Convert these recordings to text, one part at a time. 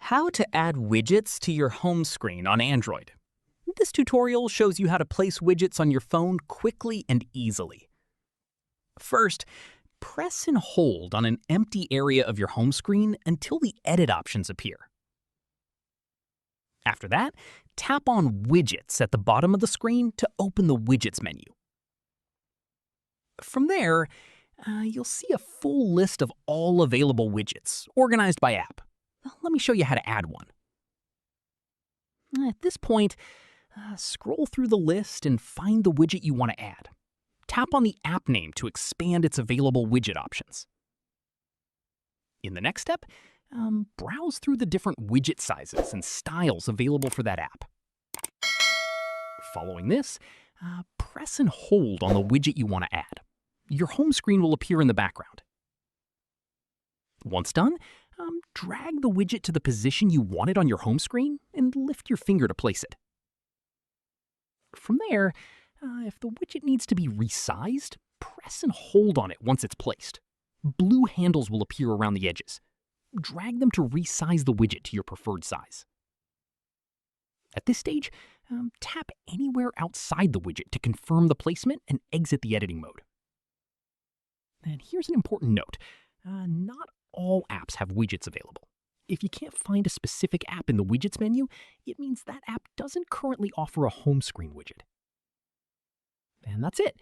How to add widgets to your home screen on Android. This tutorial shows you how to place widgets on your phone quickly and easily. First, press and hold on an empty area of your home screen until the edit options appear. After that, tap on Widgets at the bottom of the screen to open the Widgets menu. From there, you'll see a full list of all available widgets, organized by app. Let me show you how to add one. At this point, scroll through the list and find the widget you want to add. Tap on the app name to expand its available widget options. In the next step, browse through the different widget sizes and styles available for that app. Following this, press and hold on the widget you want to add. Your home screen will appear in the background. Once done, drag the widget to the position you want it on your home screen and lift your finger to place it. From there, if the widget needs to be resized, press and hold on it once it's placed. Blue handles will appear around the edges. Drag them to resize the widget to your preferred size. At this stage, tap anywhere outside the widget to confirm the placement and exit the editing mode. And here's an important note. Not all apps have widgets available. If you can't find a specific app in the widgets menu, it means that app doesn't currently offer a home screen widget. And that's it.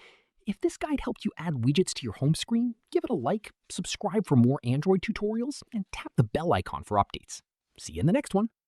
If this guide helped you add widgets to your home screen, give it a like, subscribe for more Android tutorials, and tap the bell icon for updates. See you in the next one.